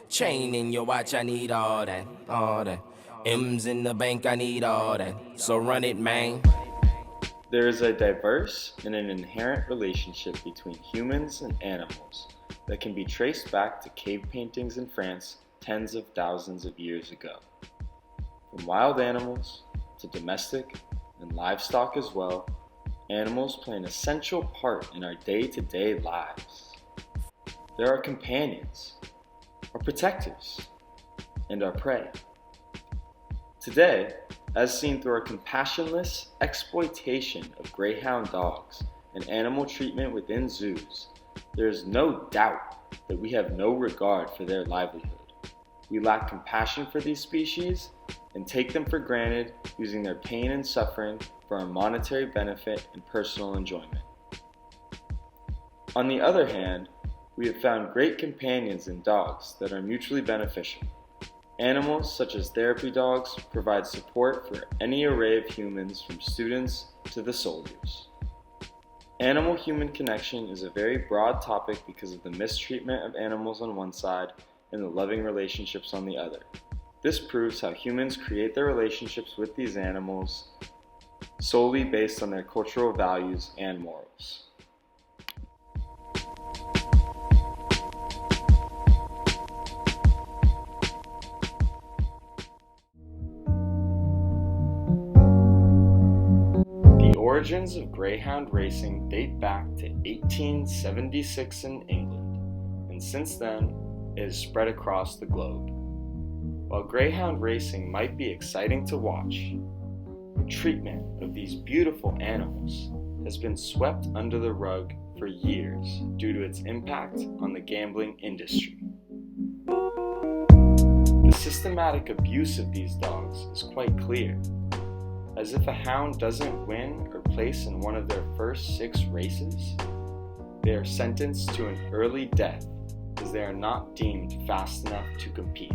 Chain in your watch, I need all that, all that. M's in the bank, I need all that. So run it, man. There is a diverse and an inherent relationship between humans and animals that can be traced back to cave paintings in France tens of thousands of years ago. From wild animals to domestic and livestock as well, animals play an essential part in our day-to-day lives. They're our companions, our protectors, and our prey. Today, as seen through our compassionless exploitation of greyhound dogs and animal treatment within zoos, there is no doubt that we have no regard for their livelihood. We lack compassion for these species and take them for granted, using their pain and suffering for our monetary benefit and personal enjoyment. On the other hand, we have found great companions in dogs that are mutually beneficial. Animals such as therapy dogs provide support for any array of humans, from students to the soldiers. Animal-human connection is a very broad topic because of the mistreatment of animals on one side and the loving relationships on the other. This proves how humans create their relationships with these animals solely based on their cultural values and morals. The origins of greyhound racing date back to 1876 in England, and since then it has spread across the globe. While greyhound racing might be exciting to watch, the treatment of these beautiful animals has been swept under the rug for years due to its impact on the gambling industry. The systematic abuse of these dogs is quite clear, as if a hound doesn't win or place in one of their first 6 races, they are sentenced to an early death as they are not deemed fast enough to compete.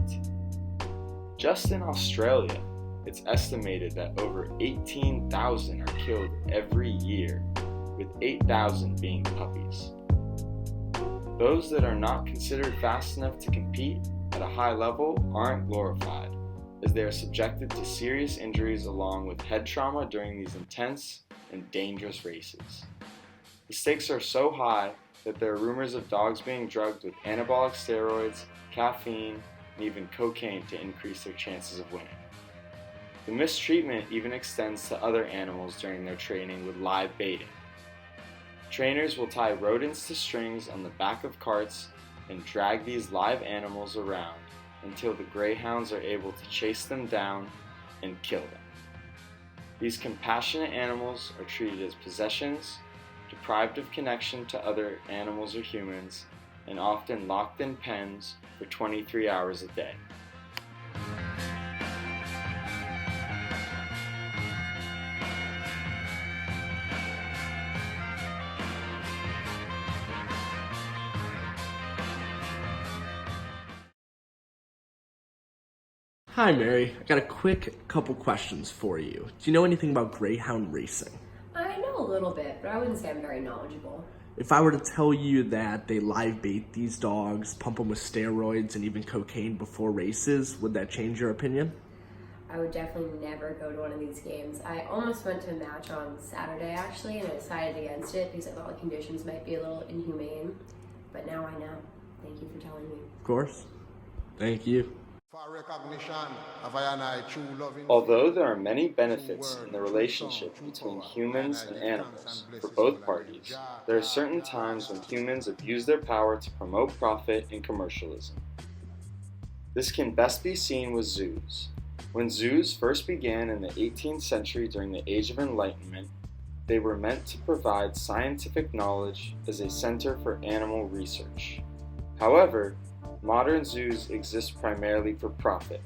Just in Australia, it's estimated that over 18,000 are killed every year, with 8,000 being puppies. Those that are not considered fast enough to compete at a high level aren't glorified, as they are subjected to serious injuries along with head trauma during these intense and dangerous races. The stakes are so high that there are rumors of dogs being drugged with anabolic steroids, caffeine, and even cocaine to increase their chances of winning. The mistreatment even extends to other animals during their training with live baiting. Trainers will tie rodents to strings on the back of carts and drag these live animals around until the greyhounds are able to chase them down and kill them. These compassionate animals are treated as possessions, deprived of connection to other animals or humans, and often locked in pens for 23 hours a day. Hi Mary, I got a quick couple questions for you. Do you know anything about greyhound racing? I know a little bit, but I wouldn't say I'm very knowledgeable. If I were to tell you that they live bait these dogs, pump them with steroids and even cocaine before races, would that change your opinion? I would definitely never go to one of these games. I almost went to a match on Saturday actually, and I decided against it because I thought the conditions might be a little inhumane. But now I know. Thank you for telling me. Of course. Thank you. Although there are many benefits in the relationship between humans and animals for both parties, there are certain times when humans abuse their power to promote profit and commercialism. This can best be seen with zoos. When zoos first began in the 18th century during the Age of Enlightenment, they were meant to provide scientific knowledge as a center for animal research. However, modern zoos exist primarily for profit.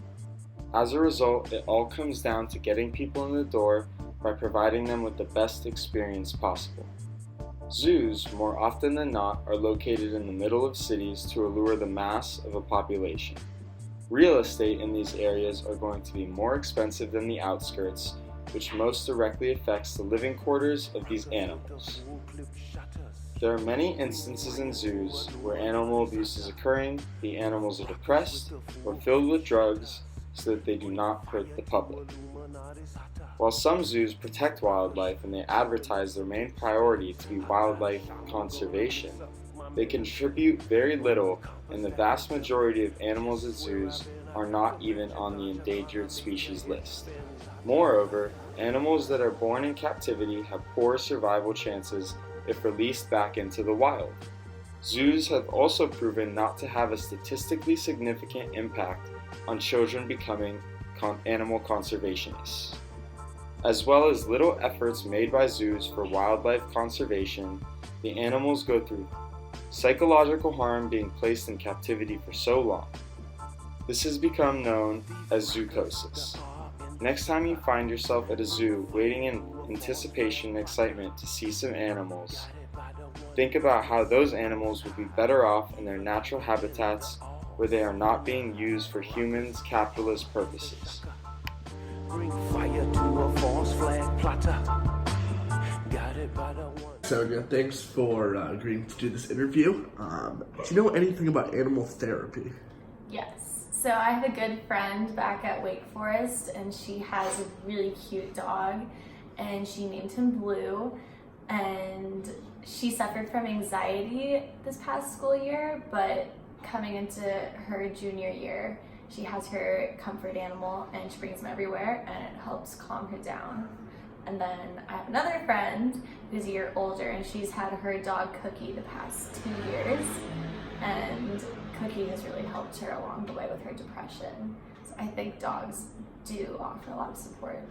As a result, it all comes down to getting people in the door by providing them with the best experience possible. Zoos, more often than not, are located in the middle of cities to allure the mass of a population. Real estate in these areas are going to be more expensive than the outskirts, which most directly affects the living quarters of these animals. There are many instances in zoos where animal abuse is occurring, the animals are depressed or filled with drugs so that they do not hurt the public. While some zoos protect wildlife and they advertise their main priority to be wildlife conservation, they contribute very little, and the vast majority of animals at zoos are not even on the endangered species list. Moreover, animals that are born in captivity have poor survival chances if released back into the wild. Zoos have also proven not to have a statistically significant impact on children becoming animal conservationists. As well as little efforts made by zoos for wildlife conservation, the animals go through psychological harm being placed in captivity for so long. This has become known as zoochosis. Next time you find yourself at a zoo waiting in anticipation and excitement to see some animals, think about how those animals would be better off in their natural habitats where they are not being used for humans' capitalist purposes. Bring fire to a false flag plotter. Got it by the one. Sonia, thanks for agreeing to do this interview. Do you know anything about animal therapy? Yes. So I have a good friend back at Wake Forest, and she has a really cute dog, and she named him Blue, and she suffered from anxiety this past school year, but coming into her junior year, she has her comfort animal, and she brings him everywhere, and it helps calm her down. And then I have another friend who's a year older, and she's had her dog Cookie the past 2 years, and Cookie has really helped her along the way with her depression. So I think dogs do offer a lot of support.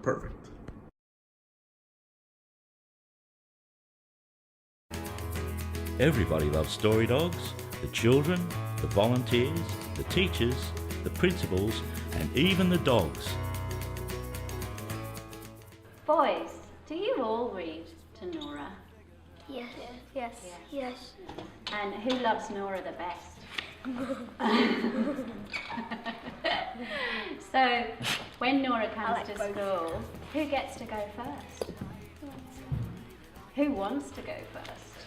Perfect. Everybody loves story dogs, the children, the volunteers, the teachers, the principals, and even the dogs. Boys, do you all read to Nora? Yes. Yes. Yes. And who loves Nora the best? So, when Nora comes to school, who gets to go first? Who wants to go first?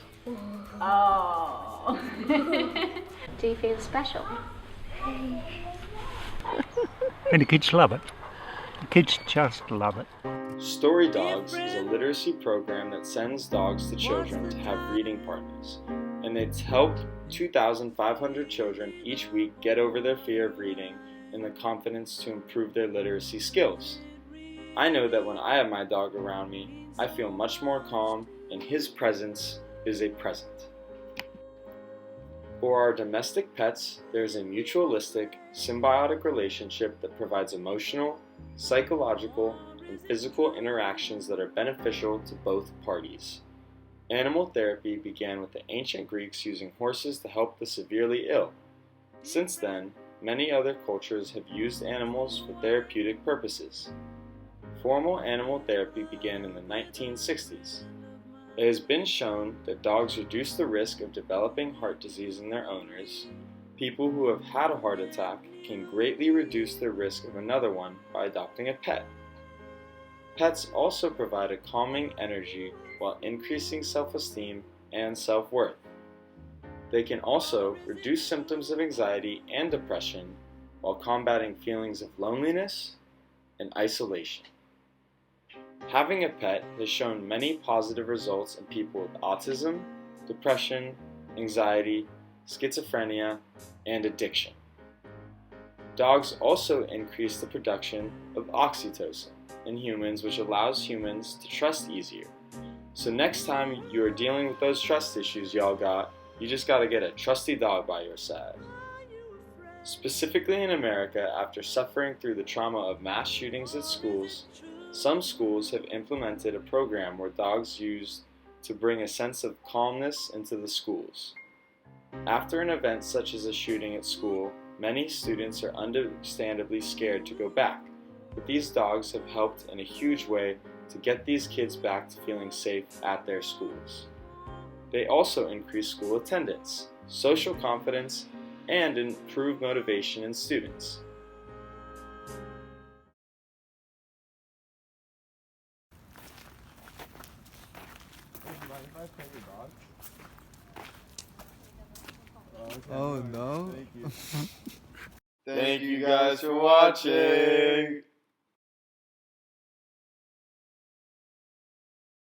Oh. Do you feel special? And the kids love it. The kids just love it. Story Dogs is a literacy program that sends dogs to children to have reading partners, and it's helped 2,500 children each week get over their fear of reading and the confidence to improve their literacy skills. I know that when I have my dog around me, I feel much more calm, and his presence is a present. For our domestic pets, there is a mutualistic, symbiotic relationship that provides emotional, psychological, and physical interactions that are beneficial to both parties. Animal therapy began with the ancient Greeks using horses to help the severely ill. Since then, many other cultures have used animals for therapeutic purposes. Formal animal therapy began in the 1960s. It has been shown that dogs reduce the risk of developing heart disease in their owners. People who have had a heart attack can greatly reduce their risk of another one by adopting a pet. Pets also provide a calming energy while increasing self-esteem and self-worth. They can also reduce symptoms of anxiety and depression while combating feelings of loneliness and isolation. Having a pet has shown many positive results in people with autism, depression, anxiety, schizophrenia, and addiction. Dogs also increase the production of oxytocin in humans, which allows humans to trust easier. So next time you are dealing with those trust issues y'all got, you just gotta get a trusty dog by your side. Specifically in America, after suffering through the trauma of mass shootings at schools, some schools have implemented a program where dogs used to bring a sense of calmness into the schools. After an event such as a shooting at school, many students are understandably scared to go back, but these dogs have helped in a huge way to get these kids back to feeling safe at their schools. They also increase school attendance, social confidence, and improve motivation in students. Oh no. Thank you guys for watching.